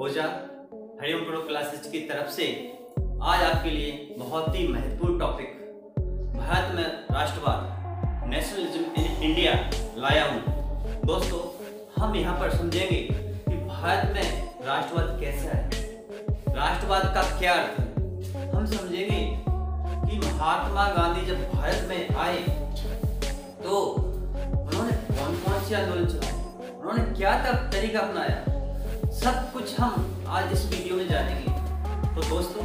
ओजा Hariom pro classes की तरफ से आज आपके लिए बहुत ही महत्वपूर्ण टॉपिक भारत में राष्ट्रवाद नेशनलिज्म इन इंडिया लाया हूँ। दोस्तों, हम यहाँ पर समझेंगे कि भारत में राष्ट्रवाद कैसा है, राष्ट्रवाद का क्या अर्थ है। हम समझेंगे कि महात्मा गांधी जब भारत में आए तो उन्होंने कौन कौन से आंदोलन चलाए, उन्होंने क्या तरीका अपनाया, सब कुछ हम आज इस वीडियो में जानेंगे। तो दोस्तों,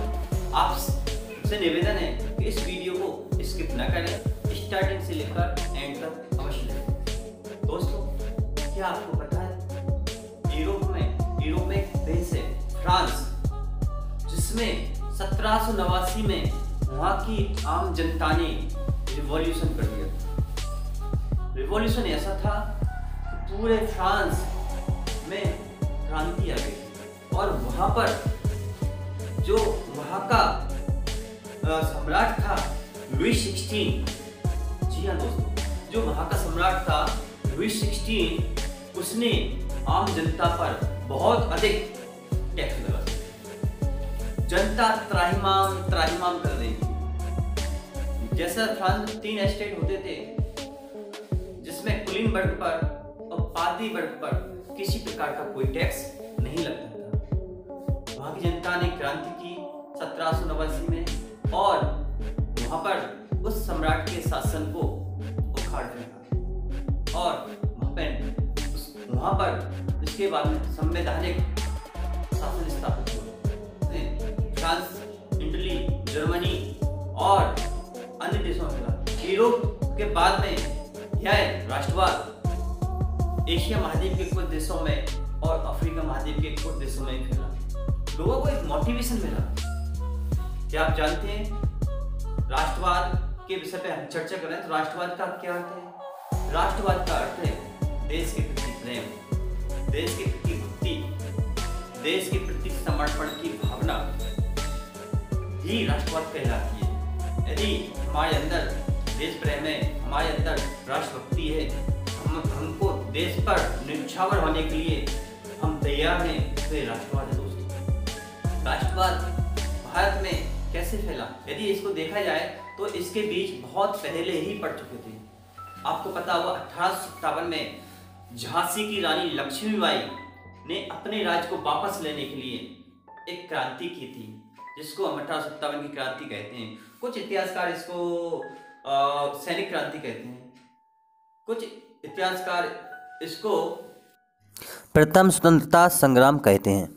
आपसे निवेदन है कि इस वीडियो को स्किप न करें, स्टार्टिंग से लेकर एंड तक अवश्य देखें। दोस्तों, क्या आपको पता है यूरोप में एक देश है फ्रांस, जिसमें 1789 में वहाँ की आम जनता ने रिवॉल्यूशन कर दिया था। रिवॉल्यूशन ऐसा था कि पूरे फ्रांस में क्रांति आ गई और वहाँ पर जो वहाँ का सम्राट था लुई 16, जी हाँ दोस्तों, जो वहाँ का सम्राट था लुई 16, उसने आम जनता पर बहुत अधिक टैक्स लगा दिया। जनता त्राहिमाम कर रही थी। जैसा फ्रांस में 3 स्टेट होते थे, जिसमें कुलीन वर्ग पर और पादी वर्ग पर किसी प्रकार का कोई टैक्स नहीं लगता था। वहां की जनता ने क्रांति की 1789 में और वहां पर उस सम्राट के शासन को उखाड़ फेंका और वहां पर इसके बाद में संवैधानिक शासन स्थापित हुआ। फ्रांस, इटली, जर्मनी और अन्य देशों में यूरोप के बाद में यह राष्ट्रवाद एशिया महाद्वीप के कुछ देशों में और अफ्रीका महाद्वीप के कुछ देशों में फैला। लोगों को एक मोटिवेशन मिला। क्या आप जानते हैं, राष्ट्रवाद के विषय पे हम चर्चा कर रहे हैं, तो राष्ट्रवाद का क्या अर्थ है? राष्ट्रवाद का अर्थ है देश के प्रति प्रेम, देश के प्रति भक्ति, देश के प्रति समर्पण की भावना ही राष्ट्रवाद कहलाती है। यदि हमारे अंदर देश प्रेम है, हमारे अंदर राष्ट्रभक्ति है, हमको देश पर न्यौछावर होने के लिए हम तैयार हैं, तो ये राष्ट्रवाद है दोस्तों। राष्ट्रवाद भारत में कैसे फैला, यदि इसको देखा जाए तो इसके बीज बहुत पहले ही पड़ चुके थे। आपको पता होगा 1857 में झांसी की रानी लक्ष्मीबाई ने अपने राज्य को वापस लेने के लिए एक क्रांति की थी, जिसको हम 1857 की क्रांति कहते हैं। कुछ इतिहासकार इसको सैनिक क्रांति कहते हैं, कुछ इतिहासकार इसको प्रथम स्वतंत्रता संग्राम कहते हैं।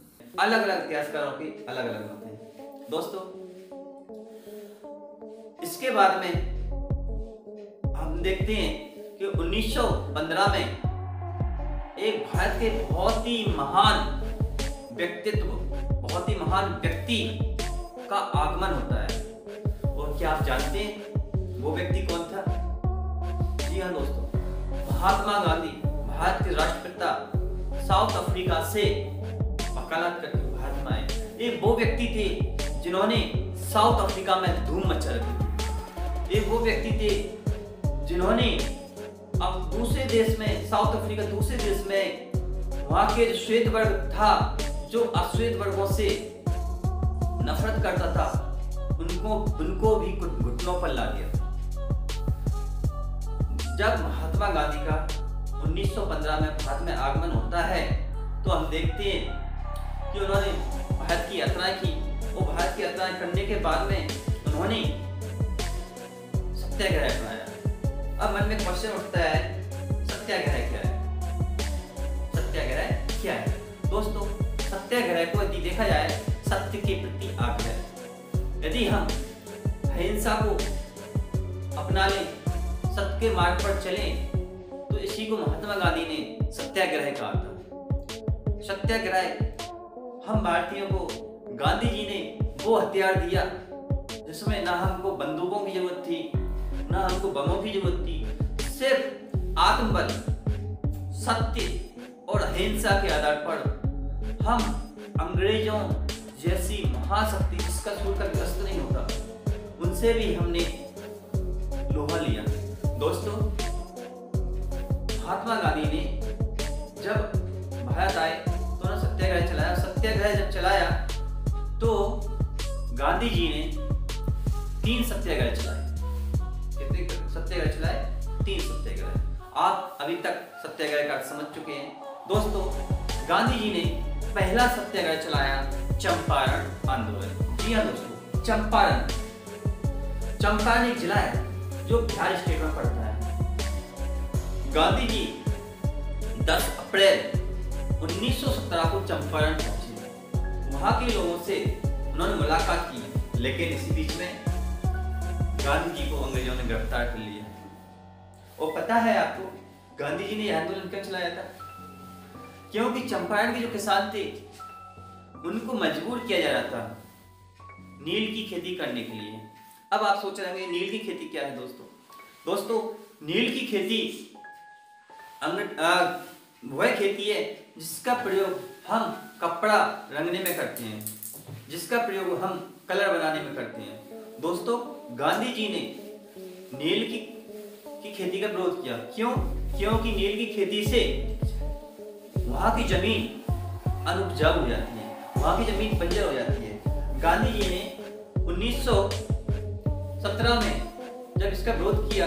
अलग अलग इतिहासकारों के अलग अलग मत हैं। दोस्तों, इसके बाद में हम देखते हैं कि 1915 में एक भारत के बहुत ही महान व्यक्तित्व, बहुत ही महान व्यक्ति का आगमन होता है। और क्या आप जानते हैं वो व्यक्ति कौन था? जी हाँ दोस्तों, महात्मा गांधी, भारत के राष्ट्रपिता, साउथ अफ्रीका से वकालत करके भारत में आए। ये वो व्यक्ति थे जिन्होंने साउथ अफ्रीका में धूम मचा रखी थी। ये वो व्यक्ति थे जिन्होंने अब दूसरे देश में, साउथ अफ्रीका दूसरे देश में, वहां के जो श्वेत वर्ग था, जो अश्वेत वर्गों से नफरत करता था, उनको भी घुटनों पर ला दिया। जब महात्मा गांधी का 1915 में भारत में आगमन होता है, तो हम देखते हैं कि उन्होंने भारत की यात्राएं की। वो भारत की यात्राएं करने के बाद में उन्होंने सत्याग्रह अपनाया। अब मन में क्वेश्चन उठता है, सत्याग्रह क्या है? सत्याग्रह क्या है? दोस्तों, सत्याग्रह को यदि देखा जाए, सत्य के प्रति आग्रह। यदि हम अहिंसा को अपना लें, सत्य के मार्ग पर चलें, तो इसी को महात्मा गांधी ने सत्याग्रह कहा था। सत्याग्रह हम भारतीयों को गांधी जी ने वो हथियार दिया जिसमें ना हमको बंदूकों की जरूरत थी, ना हमको बमों की जरूरत थी। सिर्फ आत्मबल, सत्य और अहिंसा के आधार पर हम अंग्रेजों जैसी महाशक्ति, जिसका सूर्य का ग्रस्त नहीं होता, उनसे भी हमने लोहा लिया। दोस्तों, महात्मा गांधी ने जब भारत आए तो उन्होंने सत्याग्रह चलाया। सत्याग्रह जब चलाया तो गांधी जी ने 3 सत्याग्रह चलाए। कितने सत्याग्रह चलाए? 3 सत्याग्रह। आप अभी तक सत्याग्रह का अर्थ समझ चुके हैं। दोस्तों, गांधी जी ने पहला सत्याग्रह चलाया चंपारण आंदोलन। जी हाँ दोस्तों, चंपारण एक जिला है जो बिहार स्टेट में पड़ता है। गांधी जी 10 अप्रैल 1917 को चंपारण पहुंचे। वहां के लोगों से उन्होंने मुलाकात की, लेकिन इसी बीच में गांधी जी को अंग्रेजों ने गिरफ्तार कर लिया। और पता है आपको गांधी जी ने यह आंदोलन क्यों चलाया था? क्योंकि चंपारण के जो किसान थे उनको मजबूर किया जा रहा था नील की खेती करने के लिए। अब आप सोच रहे होंगे नील की खेती क्या है दोस्तों, नील की खेती वह खेती है जिसका प्रयोग हम कपड़ा रंगने में करते हैं, जिसका प्रयोग हम कलर बनाने में करते हैं। दोस्तों, गांधी जी ने नील की खेती का विरोध किया। क्यों? क्योंकि नील की खेती से वहां की जमीन अनुपजाऊ हो जाती है, वहां की जमीन बंजर हो जाती है। गांधी जी ने 1917 में जब इसका विरोध किया,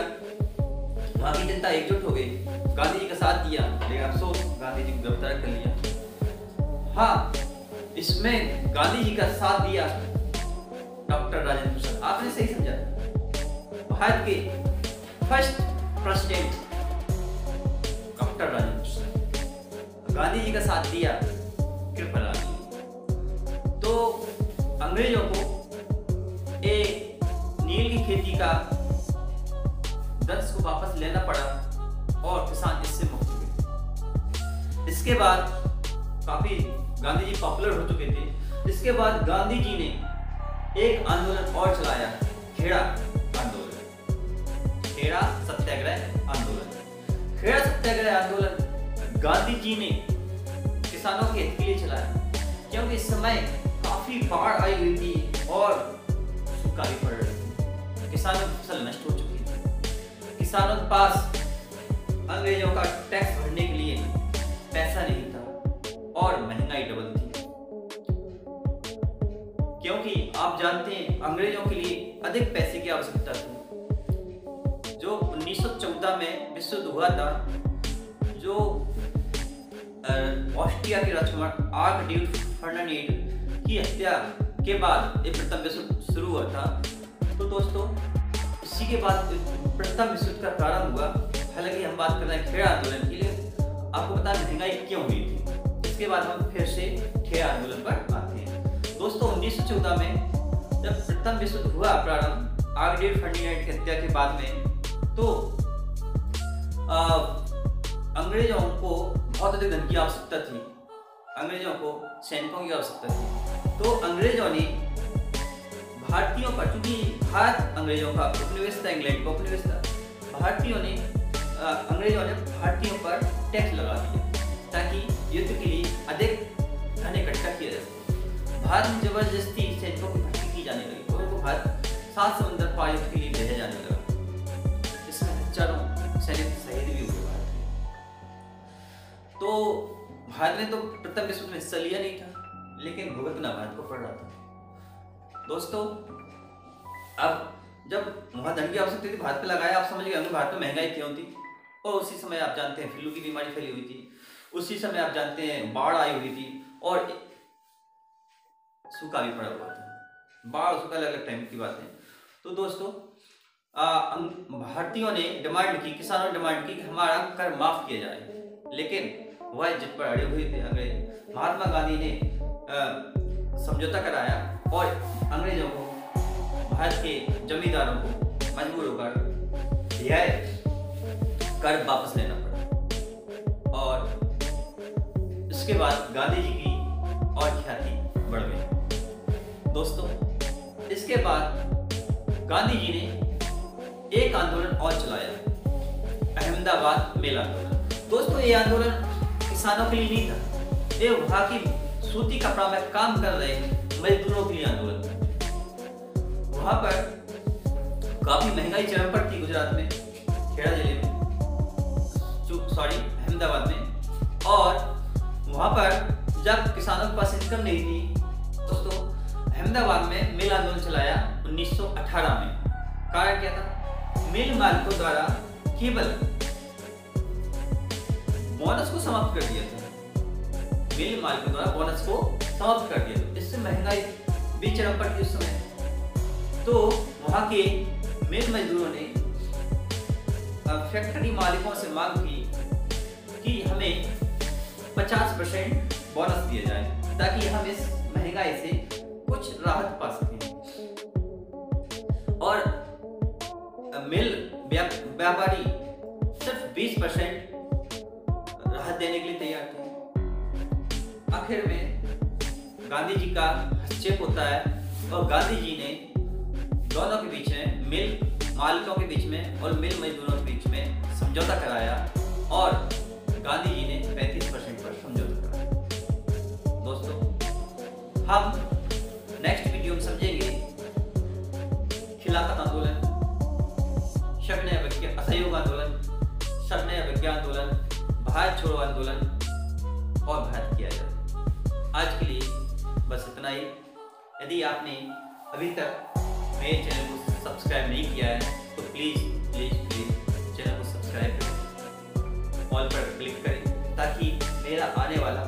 वहां की जनता एकजुट हो गई, गांधी जी का साथ दिया, लेकिन अफसोस गांधी जी को गिरफ्तार कर लिया। हाँ, इसमें गांधी जी का साथ दिया डॉक्टर राजेंद्र प्रसाद। आपने सही समझा, भारत के first president doctor Rajendra Prasad, Gandhi ji का साथ दिया कृपलाल ने। तो अंग्रेजों को नील की खेती का दंश को वापस लेना पड़ा और किसान इससे मुक्त हुए। इसके बाद काफी गांधी जी पॉपुलर हो चुके थे। इसके बाद गांधी जी ने एक आंदोलन और चलाया, खेड़ा आंदोलन, खेड़ा सत्याग्रह आंदोलन। खेड़ा सत्याग्रह आंदोलन गांधी जी ने किसानों के हित के लिए चलाया, क्योंकि इस समय काफी बाढ़ आई हुई थी और सूखा भी पड़ रहा था। किसानों की फसल नष्ट हो चुकी थी। किसानों के पास अंग्रेजों का टैक्स भरने के लिए पैसा नहीं था और महंगाई डबल थी। क्योंकि आप जानते हैं अंग्रेजों के लिए अधिक पैसे की आवश्यकता थी। जो 1914 में विश्व युद्ध हुआ था, जो ऑस्ट्रिया के राजकुमार आर्कड्यूक फर्डिनेंड की हत्या के बाद एक प्रथम विश्व युद्ध शुरू हुआ था। तो दोस्तों, इसी के बाद प्रथम विश्व युद्ध का प्रारंभ हुआ। हालांकि हम बात कर रहे हैं खेड़ा आंदोलन के लिए। आपको पता है महंगाई क्यों हुई थी। इसके बाद हम फिर से खेड़ा आंदोलन पर आते हैं। दोस्तों, 1914 में जब प्रथम विश्व युद्ध हुआ प्रारंभ आर्कड्यूक फर्डिनेंड की हत्या के बाद में, तो अंग्रेजों को बहुत अधिक धन की आवश्यकता थी, अंग्रेजों को सैनिकों की आवश्यकता थी। तो अंग्रेजों ने भारतीयों पर, क्योंकि भारत अंग्रेजों का उपनिवेश था, इंग्लैंड का उपनिवेश था, अंग्रेजों ने भारतीयों पर टैक्स लगा दिया ताकि युद्ध के लिए अधिक धन इकट्ठा किया जा सके। भारत में जबरदस्ती सैनिकों की भर्ती की जाने लगी और उनको भारत 7 समुद्र पार युद्ध के लिए भेजा जाने लगा। इसमें हजारों सैनिक शहीद भी हुए। तो भारत ने तो प्रथम विश्व में हिस्सा लिया नहीं था, लेकिन भुगतना भारत को पड़ रहा था। दोस्तों, अब जब वहां धन की आवश्यकता थी, भारत पे लगाया। आप समझ गए होंगे भारत में महंगाई क्यों थी। और उसी समय आप जानते हैं फ्लू की बीमारी फैली हुई थी, उसी समय आप जानते हैं बाढ़ आई हुई थी और सूखा भी पड़ा हुआ था। बाढ़ सूखा अलग अलग टाइम की बात है। तो दोस्तों, भारतीयों ने डिमांड की, किसानों ने डिमांड की कि हमारा कर माफ किया जाए, लेकिन वह जिद पर अड़े हुए थे अंग्रेज। महात्मा गांधी ने समझौता कराया और अंग्रेजों को, भारत के जमींदारों को मजबूर होकर रियायत कर वापस लेना पड़ा। और इसके बाद गांधी जी की और ख्याति बढ़ गई। दोस्तों, इसके बाद गांधी जी ने एक आंदोलन और चलाया, अहमदाबाद मेल आंदोलन। दोस्तों, ये आंदोलन किसानों के लिए नहीं था, ये वहां की सूती कपड़ा में काम कर रहे मजदूरों के लिए आंदोलन था। वहां पर काफी महंगाई चरम पर थी गुजरात में, खेड़ा जिले में, अहमदाबाद में। और वहां पर जब किसानों के पास इनकम नहीं थी दोस्तों, अहमदाबाद में मिल आंदोलन चलाया 1918 में। कारण क्या था? मिल मालिकों द्वारा केवल बोनस को समाप्त कर दिया था। मिल मालिकों द्वारा बोनस को समाप्त कर दिया था। इससे महंगाई भी चरम पर थी उस समय। तो वहां के मिल मजदूरों ने फैक्ट्री मालिकों से मांग की कि हमें 50% बोनस दिया जाए ताकि हम इस महंगाई से कुछ राहत पा सकें। और मिल व्यापारी सिर्फ 20% राहत देने के लिए तैयार थे। आखिर में गांधी जी का हस्तक्षेप होता है और गांधी जी ने दोनों के बीच में, मिल मालिकों के बीच में और मिल मजदूरों के बीच में समझौता कराया और गांधी जी ने 35% पर समझौता कराया। दोस्तों, हम नेक्स्ट वीडियो में समझेंगे खिलाफत आंदोलन, सविनय असहयोग आंदोलन, सविनय अवज्ञा आंदोलन, भारत छोड़ो आंदोलन और भारत की आजादी। आज के लिए बस इतना ही। यदि आपने अभी तक मेरे चैनल को सब्सक्राइब नहीं किया है तो प्लीज़ चैनल को सब्सक्राइब करें, ऑल पर क्लिक करें ताकि मेरा आने वाला